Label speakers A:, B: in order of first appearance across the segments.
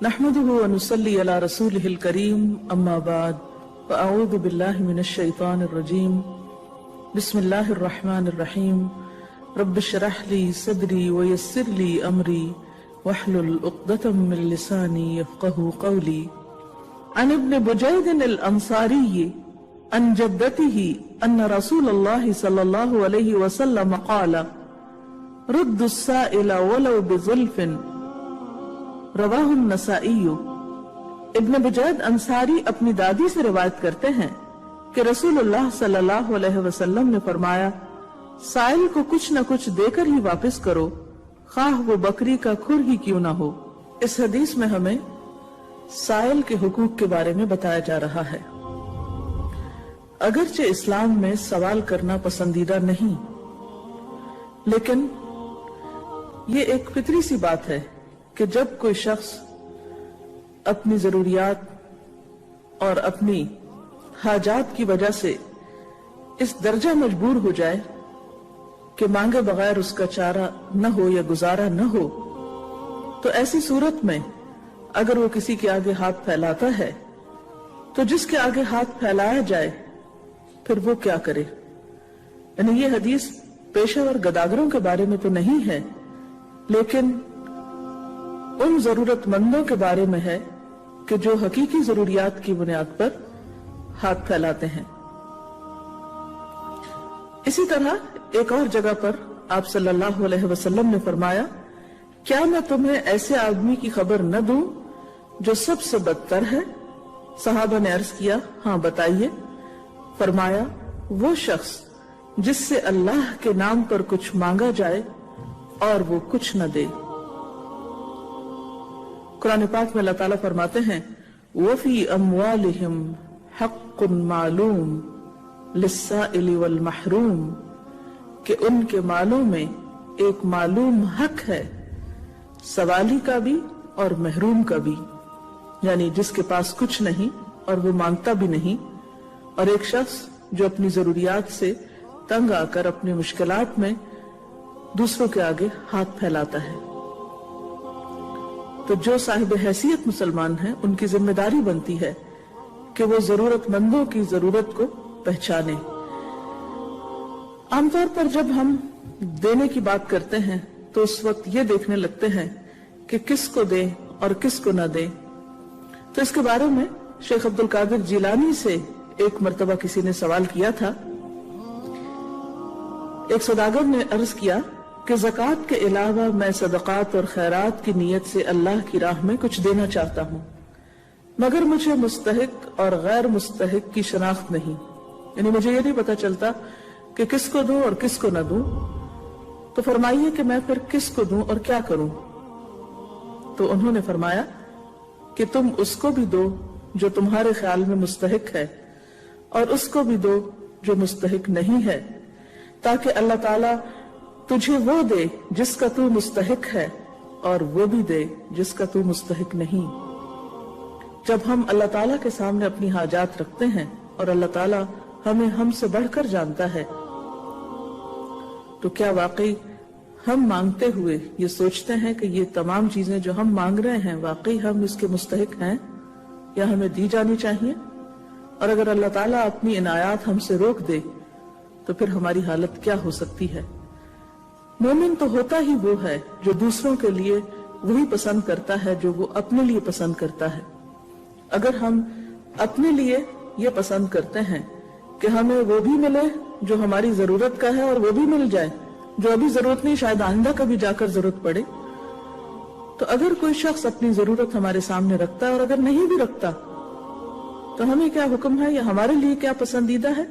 A: نحمده ونصلي على رسوله الكريم أما بعد فأعوذ بالله من الشيطان الرجيم بسم الله الرحمن الرحيم رب اشرح لي صدري ويسر لي أمري واحلل عقدة من لساني يفقهوا قولي عن ابن بجيد الأنصاري عن جدته أن رسول الله صلى الله عليه وسلم قال رد السائل ولو بظلف رواہ النسائی۔ ابن بجید انصاری اپنی دادی سے روایت کرتے ہیں کہ رسول اللہ صلی اللہ علیہ وسلم نے فرمایا، سائل کو کچھ نہ کچھ دے کر ہی واپس کرو، خواہ وہ بکری کا کھر ہی کیوں نہ ہو۔ اس حدیث میں ہمیں سائل کے حقوق کے بارے میں بتایا جا رہا ہے۔ اگرچہ اسلام میں سوال کرنا پسندیدہ نہیں، لیکن یہ ایک فطری سی بات ہے کہ جب کوئی شخص اپنی ضروریات اور اپنی حاجات کی وجہ سے اس درجہ مجبور ہو جائے کہ مانگے بغیر اس کا چارہ نہ ہو یا گزارا نہ ہو، تو ایسی صورت میں اگر وہ کسی کے آگے ہاتھ پھیلاتا ہے تو جس کے آگے ہاتھ پھیلایا جائے پھر وہ کیا کرے۔ یعنی یہ حدیث پیشہ ور گداگروں کے بارے میں تو نہیں ہے، لیکن ان ضرورت مندوں کے بارے میں ہے کہ جو حقیقی ضروریات کی بنیاد پر ہاتھ پھیلاتے ہیں۔ اسی طرح ایک اور جگہ پر آپ صلی اللہ علیہ وسلم نے فرمایا، کیا میں تمہیں ایسے آدمی کی خبر نہ دوں جو سب سے بدتر ہے؟ صحابہ نے عرض کیا، ہاں بتائیے۔ فرمایا، وہ شخص جس سے اللہ کے نام پر کچھ مانگا جائے اور وہ کچھ نہ دے۔ قرآن پاک میں اللہ تعالیٰ فرماتے ہیں، وَفِي أَمْوَالِهِمْ حَقٌّ مَعْلُومٌ لِلسَّائِلِ وَالْمَحْرُومِ کہ ان کے مالوں میں ایک معلوم حق ہے، سوالی کا بھی اور محروم کا بھی، یعنی جس کے پاس کچھ نہیں اور وہ مانگتا بھی نہیں، اور ایک شخص جو اپنی ضروریات سے تنگ آ کر اپنی مشکلات میں دوسروں کے آگے ہاتھ پھیلاتا ہے۔ تو جو صاحب حیثیت مسلمان ہیں ان کی ذمہ داری بنتی ہے کہ وہ ضرورت مندوں کی ضرورت کو پہچانے۔ عام طور پر جب ہم دینے کی بات کرتے ہیں تو اس وقت یہ دیکھنے لگتے ہیں کہ کس کو دیں اور کس کو نہ دیں۔ تو اس کے بارے میں شیخ عبد القادر جیلانی سے ایک مرتبہ کسی نے سوال کیا تھا۔ ایک سوداگر نے عرض کیا کہ زکوٰۃ کے علاوہ میں صدقات اور خیرات کی نیت سے اللہ کی راہ میں کچھ دینا چاہتا ہوں، مگر مجھے مستحق اور غیر مستحق کی شناخت نہیں، یعنی مجھے یہ نہیں پتا چلتا کہ کس کو دوں اور کس کو نہ دوں، تو فرمائیے کہ میں پھر کس کو دوں اور کیا کروں؟ تو انہوں نے فرمایا کہ تم اس کو بھی دو جو تمہارے خیال میں مستحق ہے اور اس کو بھی دو جو مستحق نہیں ہے، تاکہ اللہ تعالیٰ تجھے وہ دے جس کا تو مستحق ہے اور وہ بھی دے جس کا تو مستحق نہیں۔ جب ہم اللہ تعالیٰ کے سامنے اپنی حاجات رکھتے ہیں اور اللہ تعالیٰ ہمیں ہم سے بڑھ کر جانتا ہے، تو کیا واقعی ہم مانگتے ہوئے یہ سوچتے ہیں کہ یہ تمام چیزیں جو ہم مانگ رہے ہیں واقعی ہم اس کے مستحق ہیں یا ہمیں دی جانی چاہیے؟ اور اگر اللہ تعالیٰ اپنی عنایات ہم سے روک دے تو پھر ہماری حالت کیا ہو سکتی ہے؟ مومن تو ہوتا ہی وہ ہے جو دوسروں کے لیے وہی پسند کرتا ہے جو وہ اپنے لیے پسند کرتا ہے۔ اگر ہم اپنے لیے یہ پسند کرتے ہیں کہ ہمیں وہ بھی ملے جو ہماری ضرورت کا ہے اور وہ بھی مل جائے جو ابھی ضرورت نہیں، شاید آئندہ کبھی جا کر ضرورت پڑے، تو اگر کوئی شخص اپنی ضرورت ہمارے سامنے رکھتا ہے اور اگر نہیں بھی رکھتا تو ہمیں کیا حکم ہے یا ہمارے لیے کیا پسندیدہ ہے؟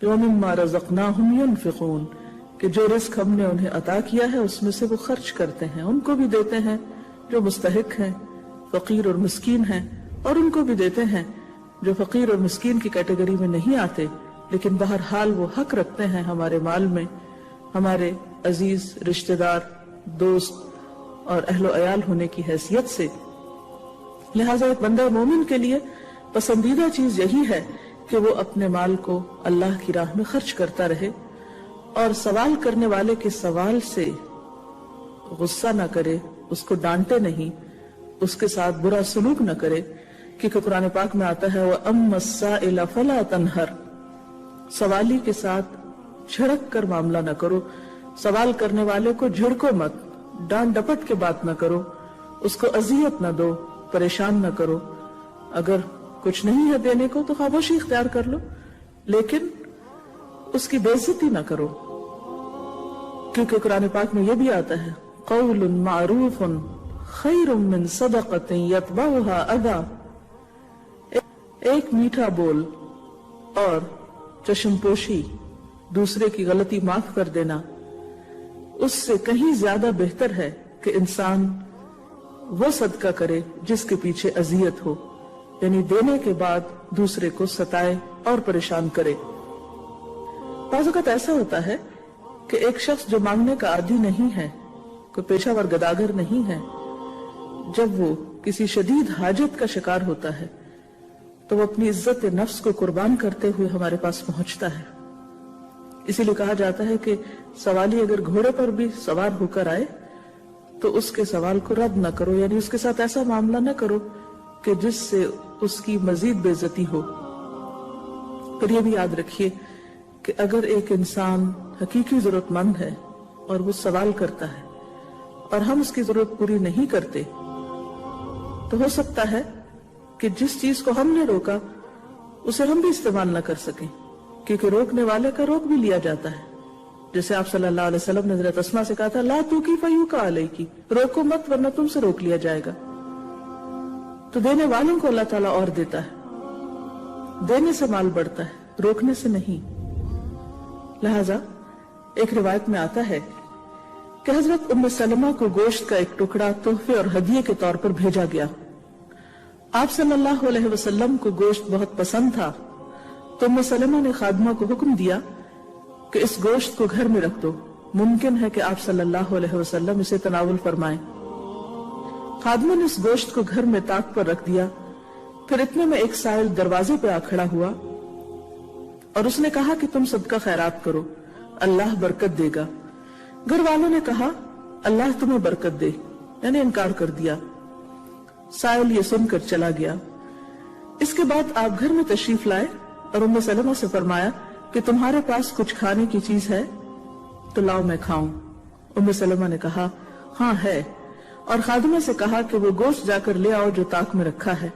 A: وَمِمَّا رَزَقْنَاهُمْ يُنْفِقُونَ کہ جو رزق ہم نے انہیں عطا کیا ہے اس میں سے وہ خرچ کرتے ہیں، ان کو بھی دیتے ہیں جو مستحق ہیں، فقیر اور مسکین ہیں، اور ان کو بھی دیتے ہیں جو فقیر اور مسکین کی کیٹیگری میں نہیں آتے، لیکن بہرحال وہ حق رکھتے ہیں ہمارے مال میں، ہمارے عزیز رشتہ دار، دوست اور اہل و عیال ہونے کی حیثیت سے۔ لہٰذا ایک بندہ مومن کے لیے پسندیدہ چیز یہی ہے کہ وہ اپنے مال کو اللہ کی راہ میں خرچ کرتا رہے اور سوال کرنے والے کے سوال سے غصہ نہ کرے، اس کو ڈانٹے نہیں، اس کے ساتھ برا سلوک نہ کرے، کیونکہ قرآن پاک میں آتا ہے وَأَمَّا السَّائِلَ فَلَا تَنْهَرْ، سوالی کے ساتھ جھڑک کر معاملہ نہ کرو، سوال کرنے والے کو جھڑکو مت، ڈانٹ ڈپٹ کے بات نہ کرو، اس کو اذیت نہ دو، پریشان نہ کرو۔ اگر کچھ نہیں ہے دینے کو تو خاموشی اختیار کر لو، لیکن اس کی بے عزتی نہ کرو، کیونکہ قرآن پاک میں یہ بھی آتا ہے قول معروف خیر من صدقۃ یتبعها اذی، ایک میٹھا بول اور چشم پوشی، دوسرے کی غلطی معاف کر دینا، اس سے کہیں زیادہ بہتر ہے کہ انسان وہ صدقہ کرے جس کے پیچھے اذیت ہو، یعنی دینے کے بعد دوسرے کو ستائے اور پریشان کرے۔ بعض اوقات ایسا ہوتا ہے کہ ایک شخص جو مانگنے کا عادی نہیں ہے، کوئی پیشہ ور گداگر نہیں ہے، جب وہ کسی شدید حاجت کا شکار ہوتا ہے تو وہ اپنی عزت نفس کو قربان کرتے ہوئے ہمارے پاس پہنچتا ہے۔ اسی لیے کہا جاتا ہے کہ سوالی اگر گھوڑے پر بھی سوار ہو کر آئے تو اس کے سوال کو رد نہ کرو، یعنی اس کے ساتھ ایسا معاملہ نہ کرو کہ جس سے اس کی مزید بے عزتی ہو۔ پھر یہ بھی یاد رکھیے کہ اگر ایک انسان حقیقی ضرورت مند ہے اور وہ سوال کرتا ہے اور ہم اس کی ضرورت پوری نہیں کرتے تو ہو سکتا ہے کہ جس چیز کو ہم نے روکا اسے ہم بھی استعمال نہ کر سکیں، کیونکہ روکنے والے کا روک بھی لیا جاتا ہے۔ جیسے آپ صلی اللہ علیہ وسلم نے حضرت اسماء سے کہا تھا لا توکی فیوکا علیکی، روکو مت ورنہ تم سے روک لیا جائے گا۔ تو دینے والوں کو اللہ تعالیٰ اور دیتا ہے، دینے سے مال بڑھتا ہے، روکنے سے نہیں۔ لہذا ایک روایت میں آتا ہے کہ حضرت ام سلمہ کو گوشت کا ایک ٹکڑا تحفے اور ہدیے کے طور پر بھیجا گیا۔ آپ صلی اللہ علیہ وسلم کو گوشت بہت پسند تھا، تو ام سلمہ نے خادمہ کو حکم دیا کہ اس گوشت کو گھر میں رکھ دو، ممکن ہے کہ آپ صلی اللہ علیہ وسلم اسے تناول فرمائیں۔ خادمہ نے اس گوشت کو گھر میں طاق پر رکھ دیا۔ پھر اتنے میں ایک سائل دروازے پہ آ کھڑا ہوا اور اس نے کہا کہ تم صدقہ خیرات کرو، اللہ برکت دے گا۔ گھر والوں نے کہا اللہ تمہیں برکت دے، یعنی انکار کر دیا۔ سائل یہ سن کر چلا گیا۔ اس کے بعد آپ گھر میں تشریف لائے اور ام سلمہ سے فرمایا کہ تمہارے پاس کچھ کھانے کی چیز ہے تو لاؤ میں کھاؤں۔ ام سلمہ نے کہا ہاں ہے، اور خادمہ سے کہا کہ وہ گوشت جا کر لے آؤ جو طاق میں رکھا ہے،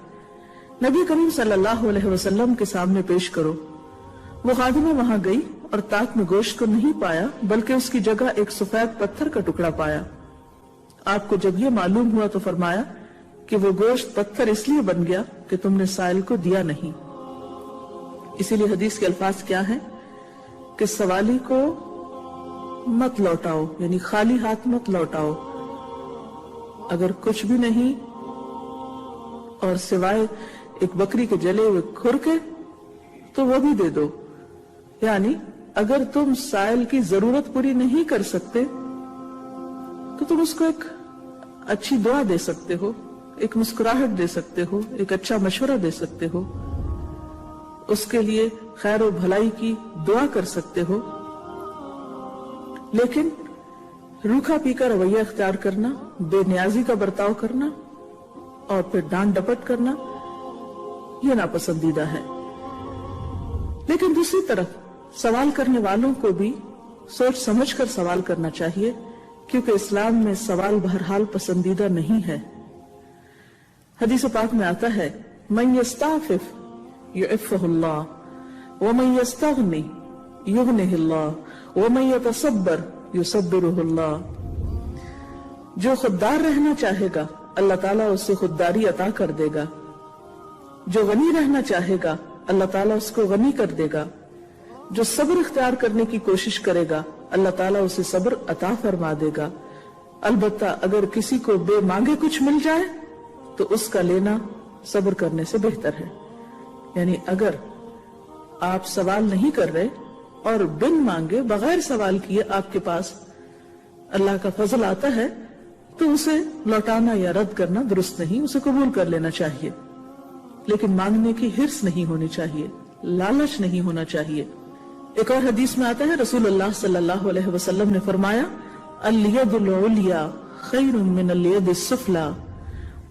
A: نبی کریم صلی اللہ علیہ وسلم کے سامنے پیش کرو۔ وہ خادمہ وہاں گئی اور طاق میں گوشت کو نہیں پایا، بلکہ اس کی جگہ ایک سفید پتھر کا ٹکڑا پایا۔ آپ کو جب یہ معلوم ہوا تو فرمایا کہ وہ گوشت پتھر اس لیے بن گیا کہ تم نے سائل کو دیا نہیں۔ اسی لیے حدیث کے الفاظ کیا ہیں کہ سوالی کو مت لوٹاؤ، یعنی خالی ہاتھ مت لوٹاؤ۔ اگر کچھ بھی نہیں اور سوائے ایک بکری کے جلے ہوئے کھر کے تو وہ بھی دے دو، یعنی اگر تم سائل کی ضرورت پوری نہیں کر سکتے تو تم اس کو ایک اچھی دعا دے سکتے ہو، ایک مسکراہٹ دے سکتے ہو، ایک اچھا مشورہ دے سکتے ہو، اس کے لیے خیر و بھلائی کی دعا کر سکتے ہو۔ لیکن روکھا پی کر رویہ اختیار کرنا، بے نیازی کا برتاؤ کرنا اور پھر ڈانٹ ڈپٹ کرنا یہ ناپسندیدہ ہے۔ لیکن دوسری طرف سوال کرنے والوں کو بھی سوچ سمجھ کر سوال کرنا چاہیے، کیونکہ اسلام میں سوال بہرحال پسندیدہ نہیں ہے۔ حدیث پاک میں آتا ہے من یستعفف یعفہ اللہ ومن یستغنی یغنہ اللہ ومن یتصبر یصبرہ اللہ۔ جو خوددار رہنا چاہے گا اللہ تعالیٰ اسے خودداری عطا کر دے گا، جو غنی رہنا چاہے گا اللہ تعالیٰ اس کو غنی کر دے گا، جو صبر اختیار کرنے کی کوشش کرے گا اللہ تعالیٰ اسے صبر عطا فرما دے گا۔ البتہ اگر کسی کو بے مانگے کچھ مل جائے تو اس کا لینا صبر کرنے سے بہتر ہے۔ یعنی اگر آپ سوال نہیں کر رہے اور بن مانگے بغیر سوال کیے آپ کے پاس اللہ کا فضل آتا ہے تو اسے لوٹانا یا رد کرنا درست نہیں، اسے قبول کر لینا چاہیے، لیکن مانگنے کی حرص نہیں ہونی چاہیے، لالچ نہیں ہونا چاہیے۔ ایک اور حدیث میں آتا ہے رسول اللہ صلی اللہ علیہ وسلم نے فرمایا الید العلیٰ خیر من الید السفلی